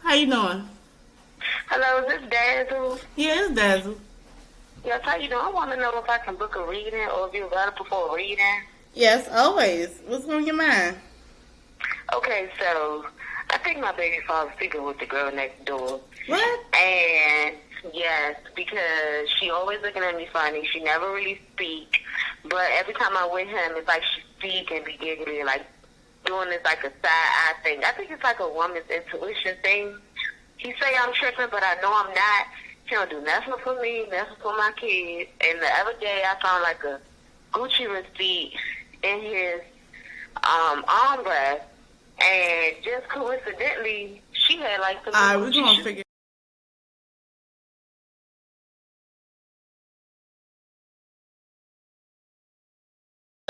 How you doing? Hello, is this Dazzle? Yeah, it's Dazzle. Yes, how you doing? I want to know if I can book a reading or if you're available for a reading. Yes, always. What's on your mind? Okay, so I think my baby father's sleeping with the girl next door. What? And yes, because she always looking at me funny. She never really speak. But every time I'm with him, it's like she speak and be giggling, like doing this like a side eye thing. I think it's like a woman's intuition thing. He say I'm tripping, but I know I'm not. He don't do nothing for me, nothing for my kids. And the other day, I found like a Gucci receipt in his armrest, and just coincidentally, she had like some Alright, we're Gucci gonna shoes. figure.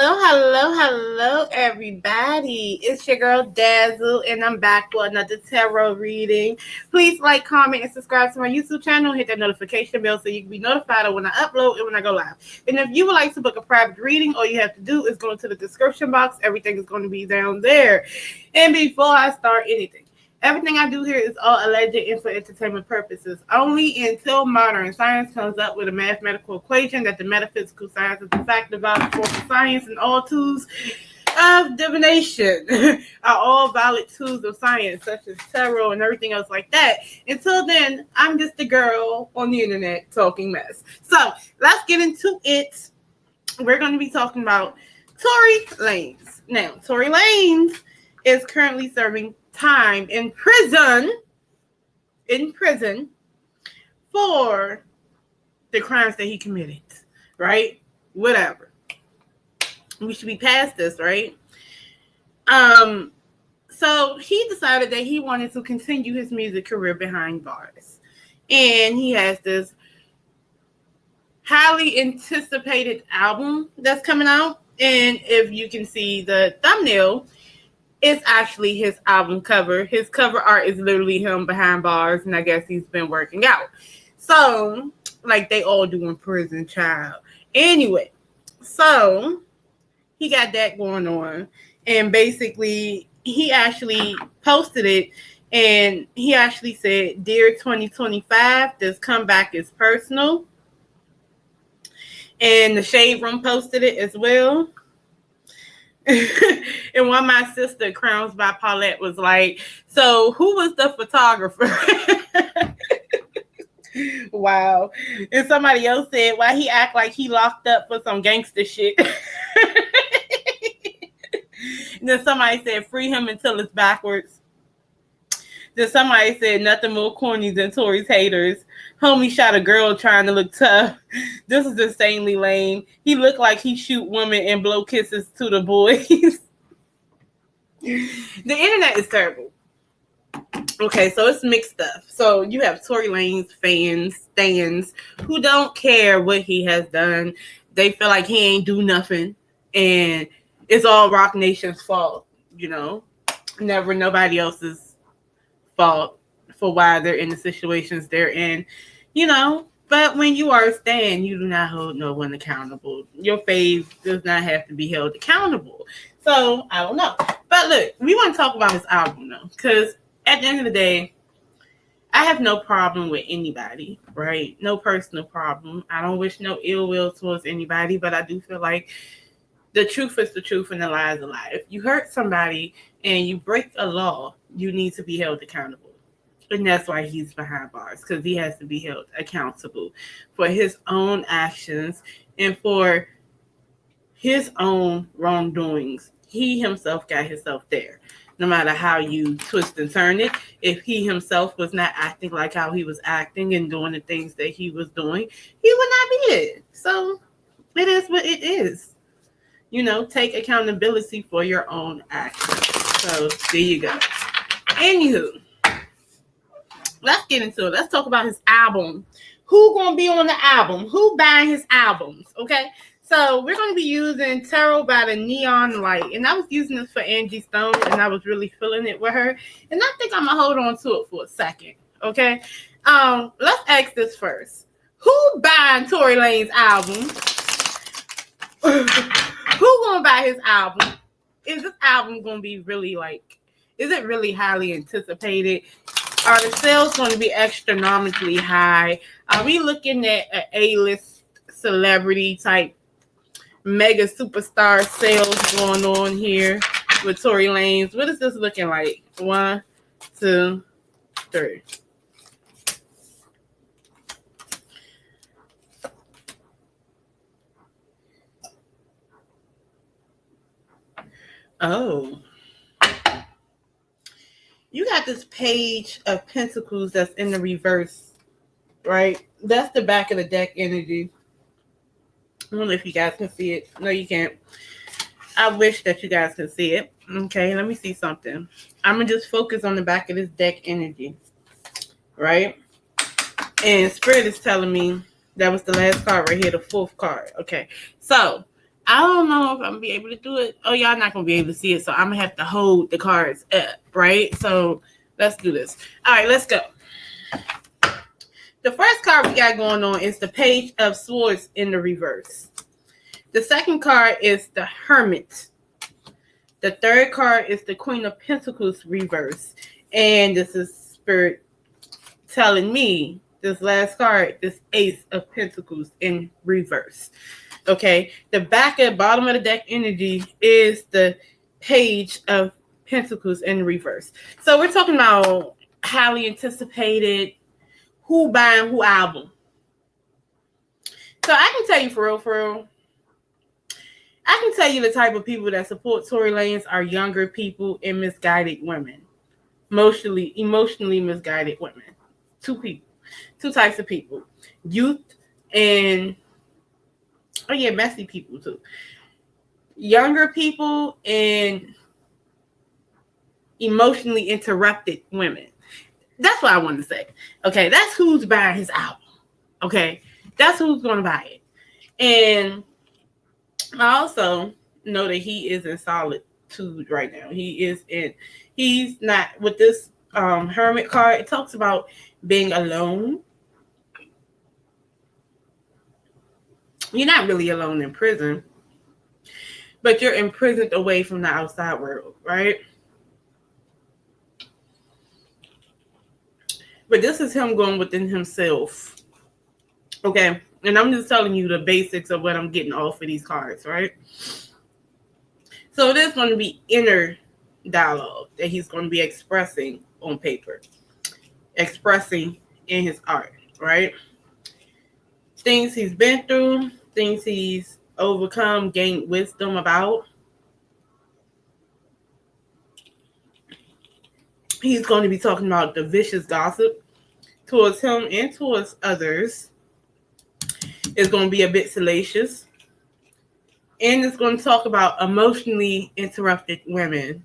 Hello, everybody. It's your girl Dazzle, and I'm back for another tarot reading. Please like, comment, and subscribe to my YouTube channel. Hit that notification bell so you can be notified of when I upload and when I go live. And if you would like to book a private reading, all you have to do is go into the description box. Everything is going to be down there. And before I start anything, everything I do here is all alleged and for entertainment purposes only until modern science comes up with a mathematical equation that the metaphysical science is the fact about the force of science, and all tools of divination are all valid tools of science, such as tarot and everything else like that. Until then, I'm just a girl on the internet talking mess. So let's get into it. We're going to be talking about Tory Lanez. Now, Tory Lanez is currently serving time in prison for the crimes that he committed, right? Whatever. We should be past this, right? So he decided that he wanted to continue his music career behind bars. And he has this highly anticipated album that's coming out. And if you can see the thumbnail, it's actually his album cover. His cover art is literally him behind bars, and I guess he's been working out. So, like they all do in prison, child. Anyway, so he got that going on, and basically he actually posted it, and he actually said, "Dear 2025, this comeback is personal." And the Shade Room posted it as well. And one my sister, Crowns by Paulette, was like, "So who was the photographer?" Wow. And somebody else said, "Why he act like he locked up for some gangster shit?" And then somebody said, "Free him until it's backwards." Then somebody said, "Nothing more corny than Tory's haters. Homie shot a girl trying to look tough. This is insanely lame. He looked like he shoot women and blow kisses to the boys." The internet is terrible. Okay, so it's mixed stuff. So you have Tory Lanez stands who don't care what he has done. They feel like he ain't do nothing, and it's all Rock Nation's fault. Never nobody else's fault for why they're in the situations they're in. But when you are a stan, you do not hold no one accountable. Your fave does not have to be held accountable. So I don't know. But look, we want to talk about his album though, because at the end of the day, I have no problem with anybody, right? No personal problem. I don't wish no ill will towards anybody, but I do feel like the truth is the truth and the lie is a lie. If you hurt somebody and you break a law, you need to be held accountable. And that's why he's behind bars, because he has to be held accountable for his own actions and for his own wrongdoings. He himself got himself there. No matter how you twist and turn it, if he himself was not acting like how he was acting and doing the things that he was doing, he would not be here. So it is what it is. Take accountability for your own actions. So there you go. Anywho, let's get into it. Let's talk about his album. Who gonna be on the album? Who buying his albums? Okay. So we're going to be using Tarot by the Neon Light. And I was using this for Angie Stone, and I was really feeling it with her. And I think I'm going to hold on to it for a second. Okay? Let's ask this first. Who buying Tory Lanez album? Who going to buy his album? Is this album going to be really is it really highly anticipated? Are the sales going to be astronomically high? Are we looking at an A-list celebrity type mega superstar sales going on here with Tory Lanez? What is this looking like? 1, 2, 3. Oh. You got this page of pentacles that's in the reverse, right? That's the back of the deck energy. I don't know if you guys can see it. No, you can't. I wish that you guys could see it. Okay, let me see something. I'm going to just focus on the back of this deck energy, right? And Spirit is telling me that was the last card right here, the 4th card. Okay, so I don't know if I'm going to be able to do it. Oh, y'all not going to be able to see it, so I'm going to have to hold the cards up, right? So let's do this. All right, let's go. The first card we got going on is the Page of Swords in the reverse. The second card is the Hermit. The third card is the Queen of Pentacles reverse. And this is Spirit telling me this last card, this Ace of Pentacles in reverse. Okay, the back and bottom of the deck energy is the Page of Pentacles in reverse. So we're talking about highly anticipated, who buying who album. So I can tell you for real, I can tell you the type of people that support Tory Lanez are younger people and misguided women. Emotionally misguided women. 2 people. 2 types of people. Youth and, oh yeah, messy people too. Younger people and emotionally interrupted women. That's what I wanted to say. Okay, that's who's buying his album. Okay, that's who's going to buy it. And I also know that he is in solitude right now. He's not, with this Hermit card, it talks about being alone. You're not really alone in prison, but you're imprisoned away from the outside world, right? But this is him going within himself. Okay. And I'm just telling you the basics of what I'm getting off of these cards, right? So it is going to be inner dialogue that he's going to be expressing on paper, expressing in his art, right? Things he's been through, things he's overcome, gained wisdom about. He's going to be talking about the vicious gossip towards him and towards others. It's going to be a bit salacious. And it's going to talk about emotionally interrupted women.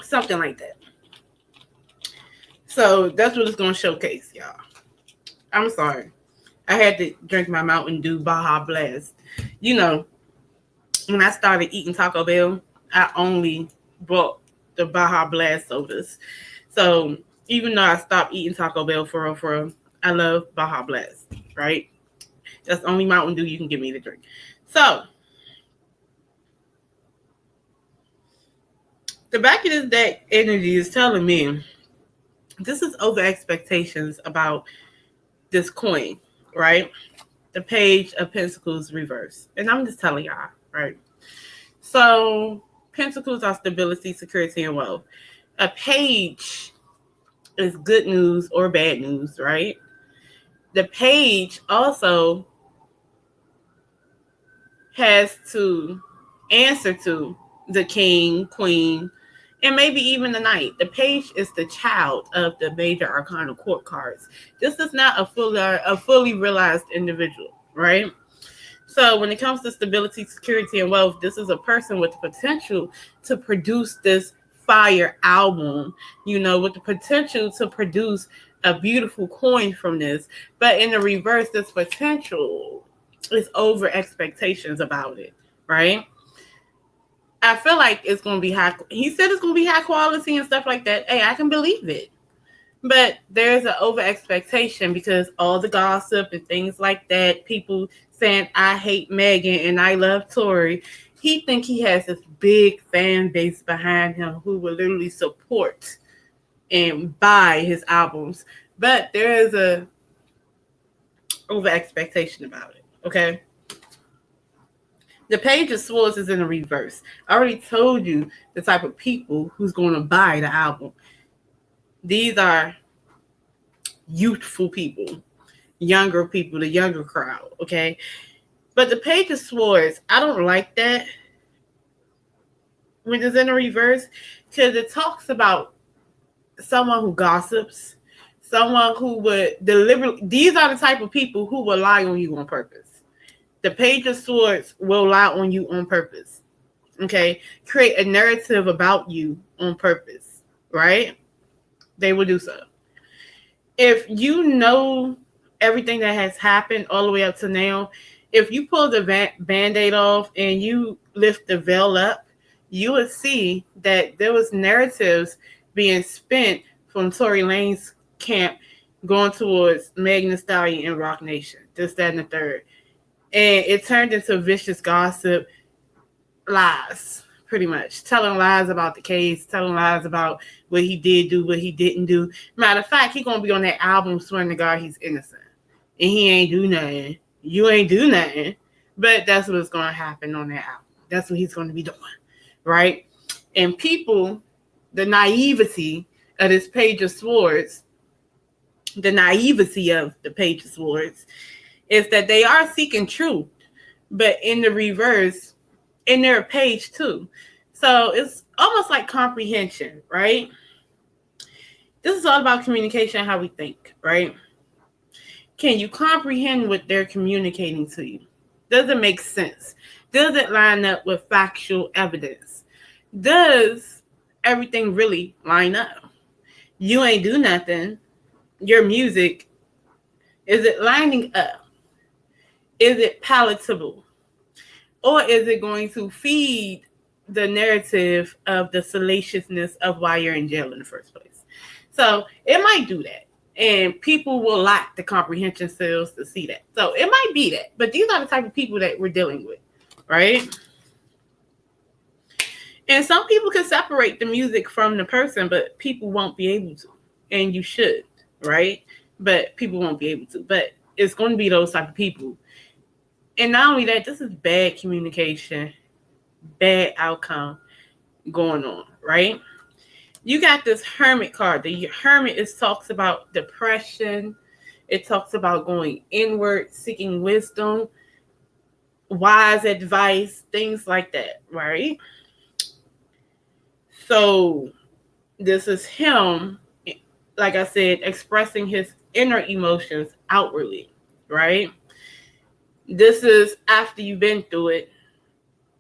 Something like that. So that's what it's going to showcase, y'all. I'm sorry. I had to drink my Mountain Dew Baja Blast. You know, when I started eating Taco Bell, I only bought the Baja Blast sodas. So even though I stopped eating Taco Bell for real, I love Baja Blast, right? That's the only Mountain Dew you can give me to drink. So the back of this deck energy is telling me this is over expectations about this coin, right? The Page of Pentacles reverse. And I'm just telling y'all, right? So Pentacles are stability, security, and wealth. A page is good news or bad news, right? The page also has to answer to the king, queen, and maybe even the knight. The page is the child of the major arcana court cards. This is not a fully realized individual, right? So when it comes to stability, security, and wealth, this is a person with the potential to produce this fire album, with the potential to produce a beautiful coin from this. But in the reverse, this potential is over expectations about it, right? I feel like it's going to be high. He said it's going to be high quality and stuff like that. Hey, I can believe it. But there's an over expectation because all the gossip and things like that, people saying I hate Megan and I love Tory, he think he has this big fan base behind him who will literally support and buy his albums. But there is a over expectation about it. Okay. The Page of Swords is in the reverse. I already told you the type of people who's going to buy the album. These are youthful people, younger people, the younger crowd, okay? But the Page of Swords, I don't like that when it's in the reverse because it talks about someone who gossips, someone who would deliberately, these are the type of people who will lie on you on purpose. The Page of Swords will lie on you on purpose, okay? Create a narrative about you on purpose, right? They will do so. If you know everything that has happened all the way up to now, if you pull the Band-Aid off and you lift the veil up, you would see that there was narratives being spent from Tory Lanez camp going towards Megan Thee Stallion and Rock Nation, this, that, and the third. And it turned into vicious gossip, lies, pretty much. Telling lies about the case, telling lies about what he did do, what he didn't do. Matter of fact, he's going to be on that album swearing to God he's innocent. And he ain't do nothing. You ain't do nothing. But that's what's going to happen on that album. That's what he's going to be doing, right? And people, the naivety of this Page of Swords, the naivety of the Page of Swords, is that they are seeking truth, but in the reverse, in their page too. So it's almost like comprehension, right? This is all about communication, how we think, right? Can you comprehend what they're communicating to you? Does it make sense? Does it line up with factual evidence? Does everything really line up? You ain't do nothing. Your music, is it lining up? Is it palatable? Or is it going to feed the narrative of the salaciousness of why you're in jail in the first place? So it might do that. And people will lack the comprehension skills to see that. So it might be that. But these are the type of people that we're dealing with, right? And some people can separate the music from the person, but people won't be able to. And you should, right? But people won't be able to. But it's going to be those type of people. And not only that, this is bad communication, bad outcome going on, right? You got this Hermit card. The Hermit talks about depression. It talks about going inward, seeking wisdom, wise advice, things like that, right? So this is him, like I said, expressing his inner emotions outwardly, right? This is after you've been through it.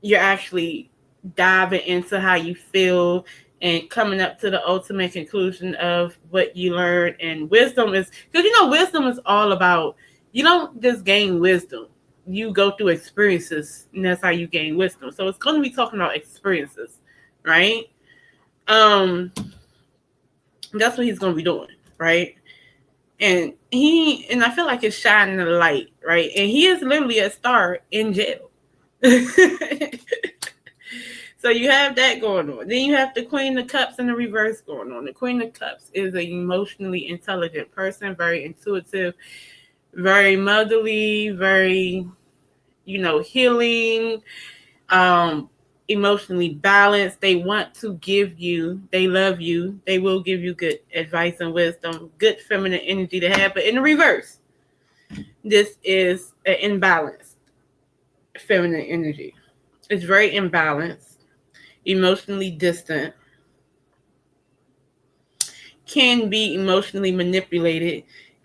You're actually diving into how you feel and coming up to the ultimate conclusion of what you learned. And wisdom is, because wisdom is all about, you don't just gain wisdom. You go through experiences, and that's how you gain wisdom. So it's going to be talking about experiences, right? That's what he's going to be doing, right? And I feel like it's shining the light, right? And he is literally a star in jail. So you have that going on. Then you have the Queen of Cups in the reverse going on. The Queen of Cups is an emotionally intelligent person, very intuitive, very motherly, very, healing, emotionally balanced. They want to give you, they love you, they will give you good advice and wisdom, good feminine energy to have. But in the reverse, this is an imbalanced feminine energy. It's very imbalanced, emotionally distant, can be emotionally manipulated,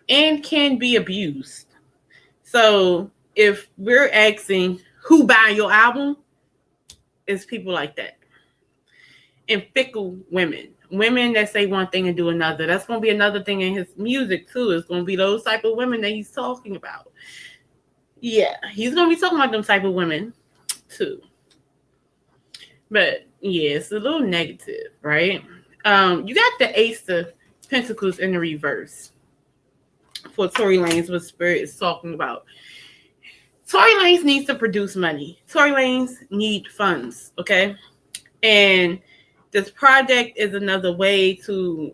and can be abused. So if we're asking who buy your album, it's people like that. And fickle women that say one thing and do another. That's going to be another thing in his music too. It's going to be those type of women that he's talking about. Yeah, he's going to be talking about them type of women too. But yeah, it's a little negative, right? You got the Ace of Pentacles in the reverse for Tory Lanez, what Spirit is talking about. Tory Lanez needs to produce money. Tory Lanez need funds, okay? And this project is another way to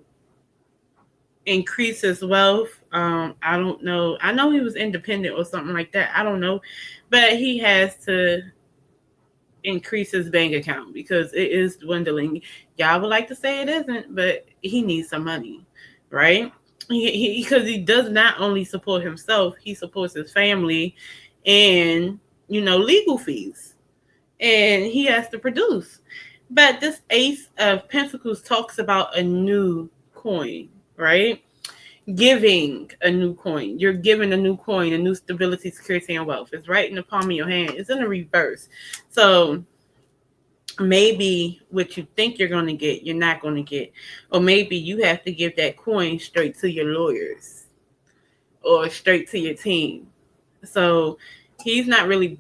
increase his wealth. I don't know. I know he was independent or something like that. I don't know. But he has to increase his bank account because it is dwindling. Y'all would like to say it isn't, but he needs some money, right? Because he does not only support himself, he supports his family and, legal fees. And he has to produce. But this Ace of Pentacles talks about a new coin, right? Giving a new coin. You're giving a new coin, a new stability, security, and wealth. It's right in the palm of your hand. It's in the reverse. So maybe what you think you're going to get, you're not going to get. Or maybe you have to give that coin straight to your lawyers or straight to your team. So he's not really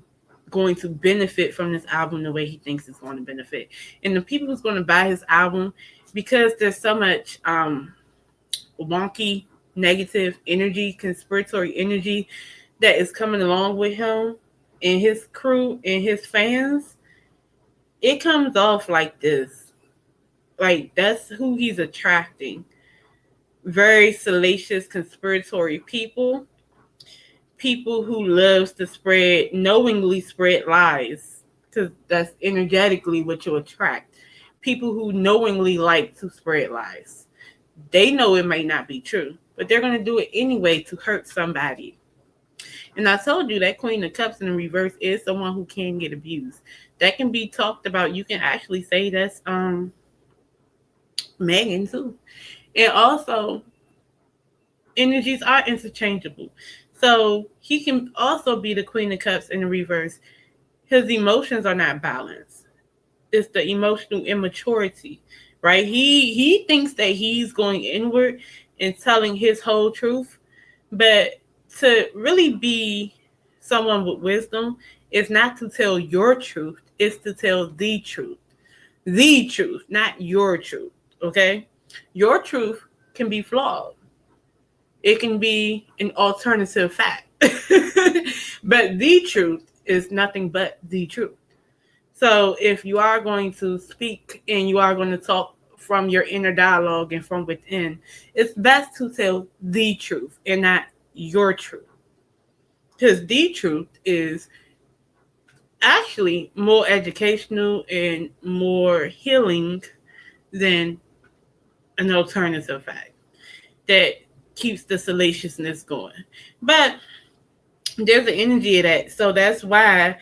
going to benefit from this album the way he thinks it's going to benefit. And the people who's going to buy his album, because there's so much wonky, negative energy, conspiratory energy that is coming along with him and his crew and his fans, it comes off like this. Like, that's who he's attracting. Very salacious, conspiratory people. People who loves to knowingly spread lies. Because that's energetically what you attract. People who knowingly like to spread lies. They know it may not be true, but they're going to do it anyway to hurt somebody. And I told you that Queen of Cups in the reverse is someone who can get abused. That can be talked about. You can actually say that's Megan too. And also, energies are interchangeable. So he can also be the Queen of Cups in the reverse. His emotions are not balanced. It's the emotional immaturity, right? He thinks that he's going inward and telling his whole truth, but to really be someone with wisdom is not to tell your truth, it's to tell the truth. The truth, not your truth, okay? Your truth can be flawed. It can be an alternative fact. But the truth is nothing but the truth. So if you are going to speak and you are going to talk from your inner dialogue and from within, it's best to tell the truth and not your truth. Because the truth is actually more educational and more healing than an alternative fact that keeps the salaciousness going. But there's an energy of that. So that's why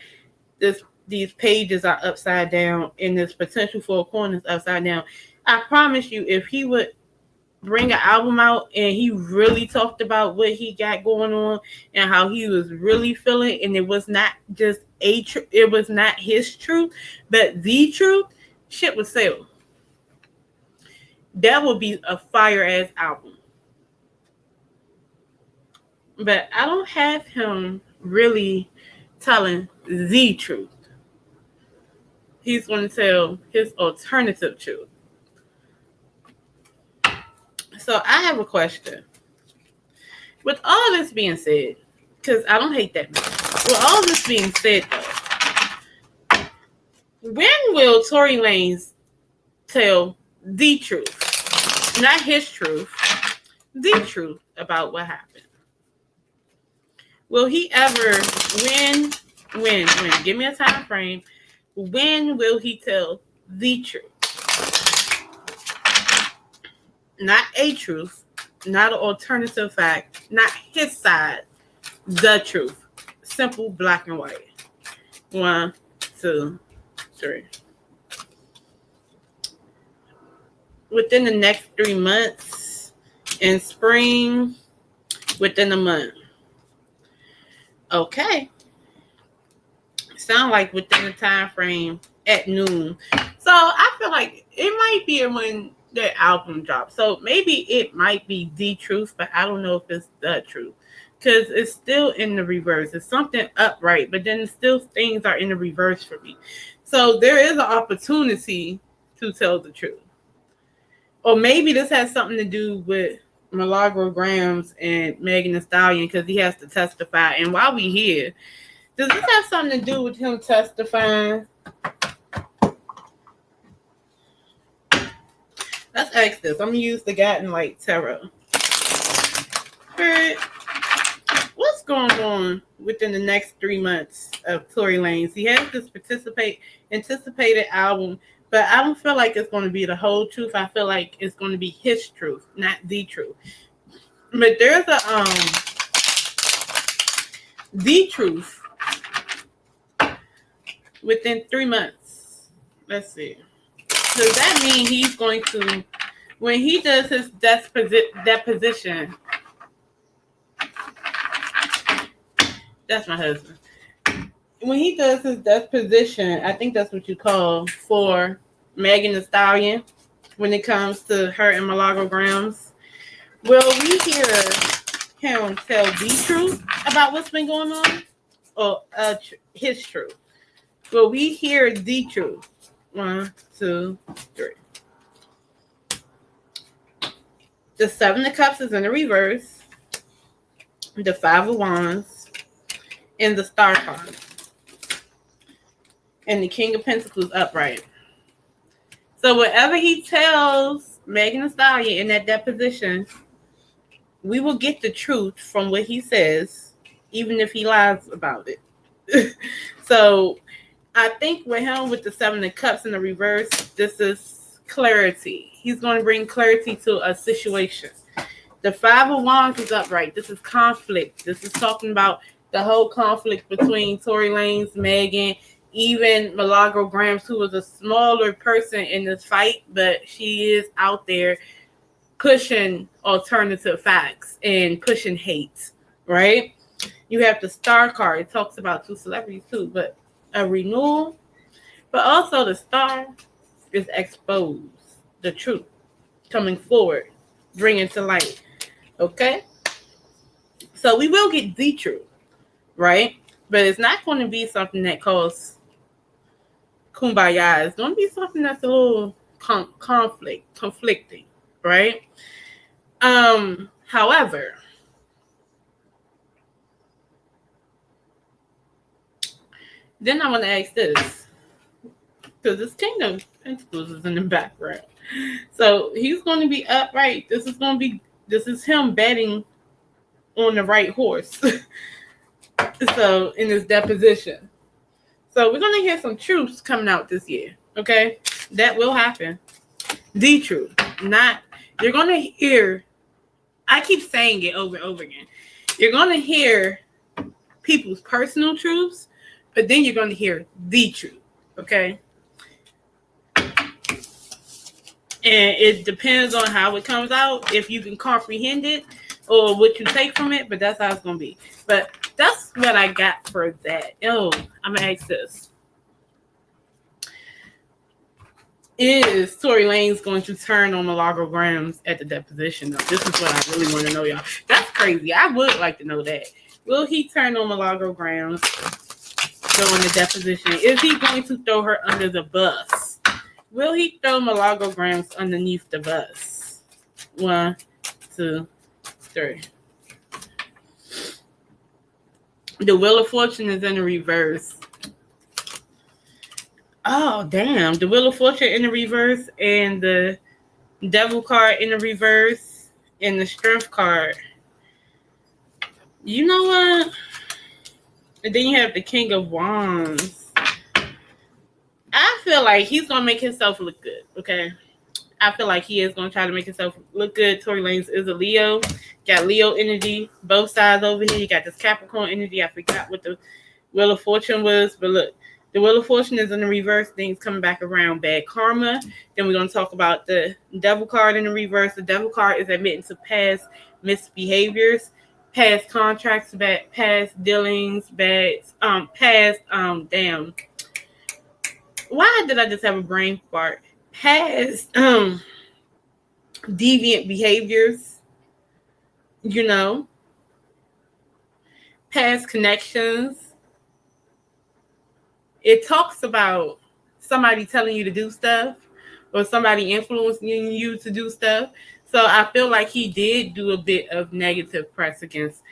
these pages are upside down and this potential for a coin is upside down. I promise you, if he would bring an album out and he really talked about what he got going on and how he was really feeling, and it was not just it was not his truth, but the truth, shit would sell. That would be a fire ass album. But I don't have him really telling the truth. He's going to tell his alternative truth. So I have a question. With all this being said, because I don't hate that man. With all this being said, though, when will Tory Lanez tell the truth? Not his truth. The truth about what happened. Will he ever, when, give me a time frame, when will he tell the truth? Not a truth, not an alternative fact, not his side, the truth. Simple, black and white. 1, 2, 3. Within the next 3 months, in spring, within a month. Okay. Sound like within the time frame at noon. So I feel like it might be when the album drops. So maybe it might be the truth, but I don't know if it's the truth. Because it's still in the reverse. It's something upright, but then still things are in the reverse for me. So there is an opportunity to tell the truth. Or maybe this has something to do with Milagro Grams and Megan Thee Stallion because he has to testify. And while we here, Does this have something to do with him testifying? Let's ask this. I'm going to use the Guiding Light Tarot. Spirit, what's going on within the next 3 months of Tory Lanez? He has this anticipated album, but I don't feel like it's going to be the whole truth. I feel like it's going to be his truth, not the truth. But there's the truth within 3 months. Let's see. Does that mean he's going to, when he does his deposition, that's my husband. When he does his deposition, I think that's what you call for Megan Thee Stallion, when it comes to her and Milagro Grams, will we hear him tell the truth about what's been going on? Or his truth? Will we hear the truth? 1, 2, 3. The 7 of Cups is in the reverse. The 5 of Wands. And the Star card. And the King of Pentacles upright. So whatever he tells Megan Thee Stallion in that deposition, we will get the truth from what he says, even if he lies about it. So I think with him, with the 7 of Cups in the reverse, this is clarity. He's going to bring clarity to a situation. The 5 of Wands is upright. This is conflict. This is talking about the whole conflict between Tory Lanez, Megan, even Milagro Grams, who was a smaller person in this fight, but she is out there pushing alternative facts and pushing hate, right? You have the Star card. It talks about 2 celebrities too, but a renewal. But also the Star is exposed, the truth coming forward, bringing to light. Okay? So we will get the truth, right? But it's not going to be something that causes kumbaya. It's going to be something that's a little conflicting, right? However, then I want to ask this, because this King of Pentacles is in the background. So he's going to be upright. This is him betting on the right horse. So in this deposition. So we're going to hear some truths coming out this year. Okay? That will happen. The truth. You're going to hear, I keep saying it over and over again. You're going to hear people's personal truths, but then you're going to hear the truth. Okay? And it depends on how it comes out, if you can comprehend it or what you take from it, but that's how it's going to be. But that's what I got for that. Oh, I'm going to ask this. Is Tory Lanez going to turn on Milagro Grams at the deposition? This is what I really want to know, y'all. That's crazy. I would like to know that. Will he turn on Milagro Grams during the deposition? Is he going to throw her under the bus? Will he throw Milagro Grams underneath the bus? 1, 2, 3. The Wheel of Fortune is in the reverse. Oh, damn. The Wheel of Fortune in the reverse and the Devil card in the reverse and the Strength card. You know what? And then you have the King of Wands. I feel like he's going to make himself look good, okay? I feel like he is going to try to make himself look good. Tory Lanez is a Leo. Got Leo energy, both sides over here. You got this Capricorn energy. I forgot what the Wheel of Fortune was, but look. The Wheel of Fortune is in the reverse. Things coming back around. Bad karma. Then we're going to talk about the Devil card in the reverse. The Devil card is admitting to past misbehaviors, past contracts, past dealings, damn. Why did I just have a brain fart? Past deviant behaviors, you know, past connections. It talks about somebody telling you to do stuff or somebody influencing you to do stuff. So I feel like he did do a bit of negative press against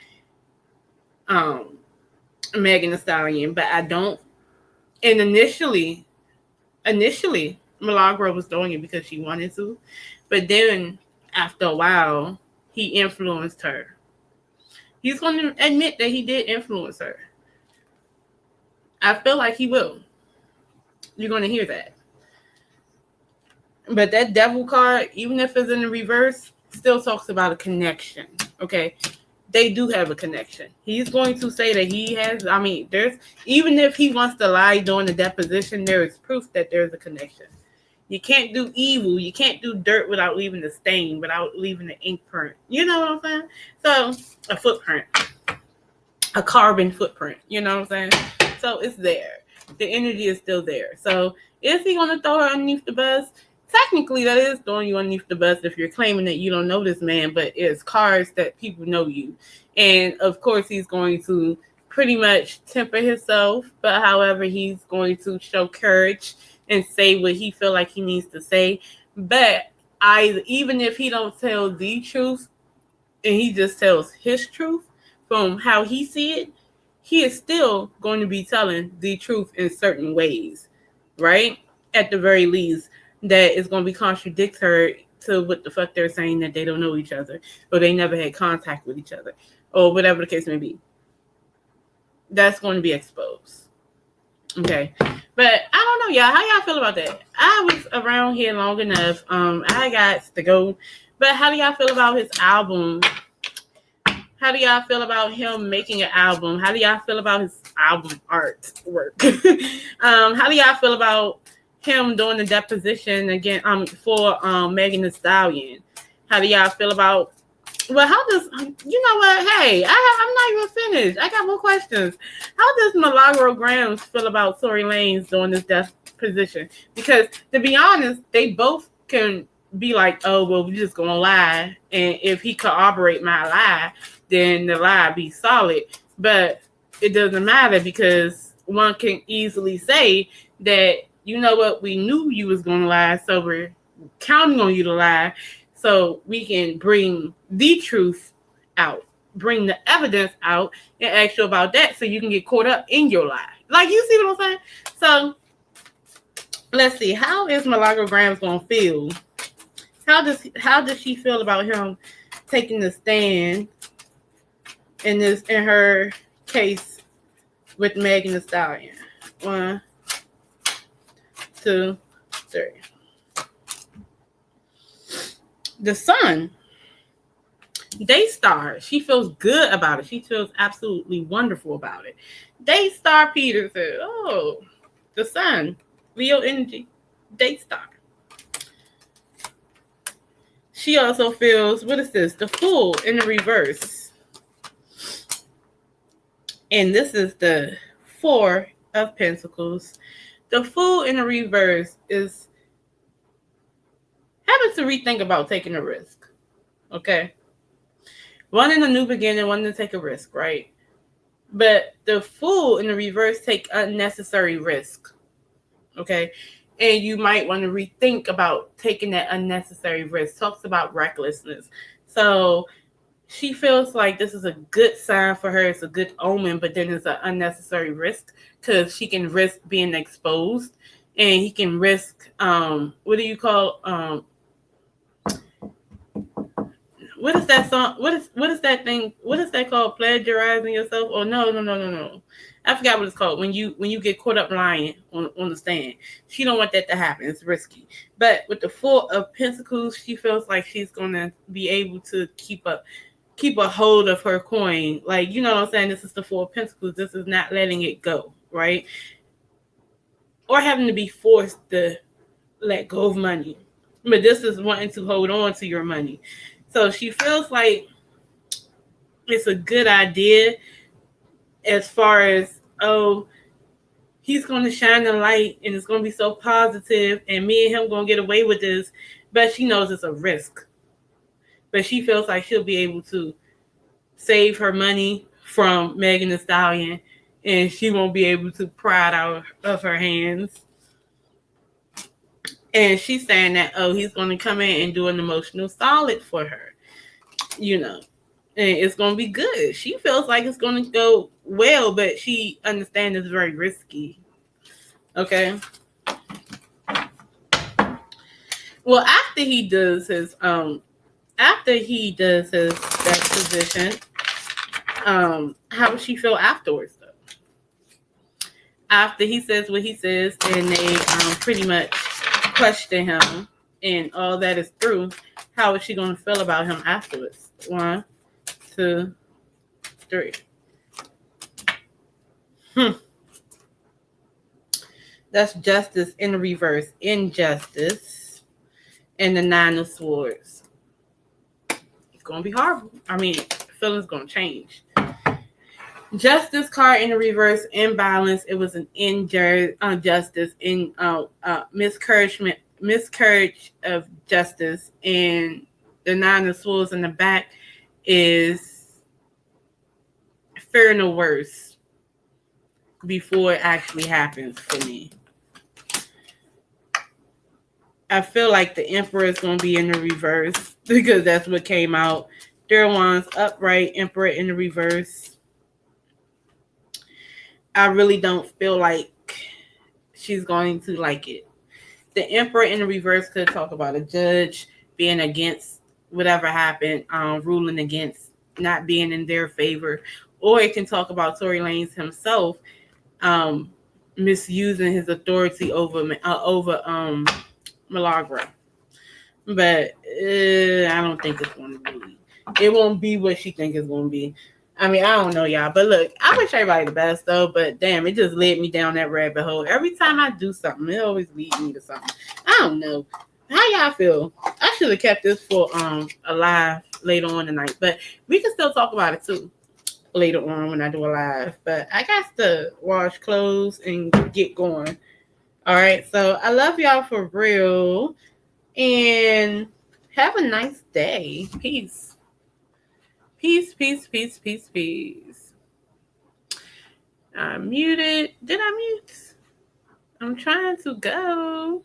Megan Thee Stallion, but I don't. And initially, Milagro was doing it because she wanted to, but then after a while, he influenced her. He's going to admit that he did influence her. I feel like he will. You're going to hear that. But that devil card, even if it's in the reverse, still talks about a connection. Okay? They do have a connection. He's going to say that he has, there's, even if he wants to lie during the deposition, there is proof that there's a connection. You can't do evil. You can't do dirt without leaving the stain, without leaving the ink print. You know what I'm saying? So, a footprint. A carbon footprint. You know what I'm saying? So, it's there. The energy is still there. So, is he going to throw her underneath the bus? Technically, that is throwing you underneath the bus if you're claiming that you don't know this man, but it's cards that people know you. And, of course, he's going to pretty much temper himself, but however, he's going to show courage and say what he feel like he needs to say. But even if he don't tell the truth and he just tells his truth from how he see it, he is still going to be telling the truth in certain ways, right? At the very least, that is going to be contradictory to what the fuck they're saying, that they don't know each other or they never had contact with each other or whatever the case may be. That's going to be exposed. Okay. But I don't know, y'all. How y'all feel about that? I was around here long enough. I got to go. But how do y'all feel about his album? How do y'all feel about him making an album? How do y'all feel about his album artwork? How do y'all feel about him doing the deposition again for Megan Thee Stallion? How do y'all feel about, well, how does, you know what, hey, I'm not even finished. I got more questions. How does Milagro Grams feel about Tory Lanez doing this deposition? Because to be honest, they both can be like, oh, well, we're just gonna lie, and if he corroborate my lie, then the lie be solid. But it doesn't matter, because one can easily say that, you know what, we knew you was gonna lie, so we're counting on you to lie, so we can bring the truth out, bring the evidence out, and ask you about that, so you can get caught up in your lie. Like, you see what I'm saying? So let's see, how is Milagro Grams gonna feel? How does she feel about him taking the stand in her case with Megan Thee Stallion? 1, 2, 3. The Sun, Daystar, she feels good about it. She feels absolutely wonderful about it. Daystar Peter said, oh, the Sun, Leo energy, Daystar. She also feels, what is this? The Fool in the reverse. And this is the 4 of Pentacles. The Fool in the reverse is having to rethink about taking a risk. Okay? Wanting a new beginning, wanting to take a risk, right? But the Fool in the reverse take unnecessary risk. Okay? And you might want to rethink about taking that unnecessary risk. Talks about recklessness. So she feels like this is a good sign for her. It's a good omen, but then it's an unnecessary risk, because she can risk being exposed, and he can risk, what do you call, what is that song? What is that thing? What is that called? Plagiarizing yourself? Oh, no. I forgot what it's called. When you get caught up lying on the stand. She don't want that to happen. It's risky. But with the 4 of Pentacles, she feels like she's gonna be able to keep a hold of her coin. Like, you know what I'm saying? This is the 4 of Pentacles. This is not letting it go, right? Or having to be forced to let go of money. But this is wanting to hold on to your money. So she feels like it's a good idea as far as, oh, he's going to shine the light and it's going to be so positive and me and him going to get away with this. But she knows it's a risk. But she feels like she'll be able to save her money from Megan Thee Stallion, and she won't be able to pry it out of her hands. And she's saying that, oh, he's going to come in and do an emotional solid for her, you know. and it's going to be good. She feels like it's going to go well, but she understands it's very risky. Okay. Well, after he does his that position, how would she feel afterwards though? After he says what he says and they pretty much question him and all that is through, how is she going to feel about him afterwards? 1, 2, 3. That's justice in reverse, injustice, and the 9 of Swords. It's going to be horrible. I mean, feelings going to change. Justice card in the reverse, imbalance. It was an injustice, in miscarriage of justice, and the 9 of Swords in the back is fearing the worst before it actually happens for me. I feel like the Emperor is going to be in the reverse because that's what came out. There Wands upright, Emperor in the reverse. I really don't feel like she's going to like it. The Emperor in the reverse could talk about a judge being against whatever happened, ruling against, not being in their favor. Or it can talk about Tory Lanez himself misusing his authority over Malagra. But I don't think it's going to be. It won't be what she thinks it's going to be. I mean, I don't know, y'all. But look, I wish everybody the best, though. But damn, it just led me down that rabbit hole. Every time I do something, it always leads me to something. I don't know. How y'all feel? I should have kept this for a live later on tonight. But we can still talk about it, too, later on when I do a live. But I got to wash clothes and get going. All right. So I love y'all for real. And have a nice day. Peace. Peace, peace, peace, peace, peace. I'm muted. Did I mute? I'm trying to go.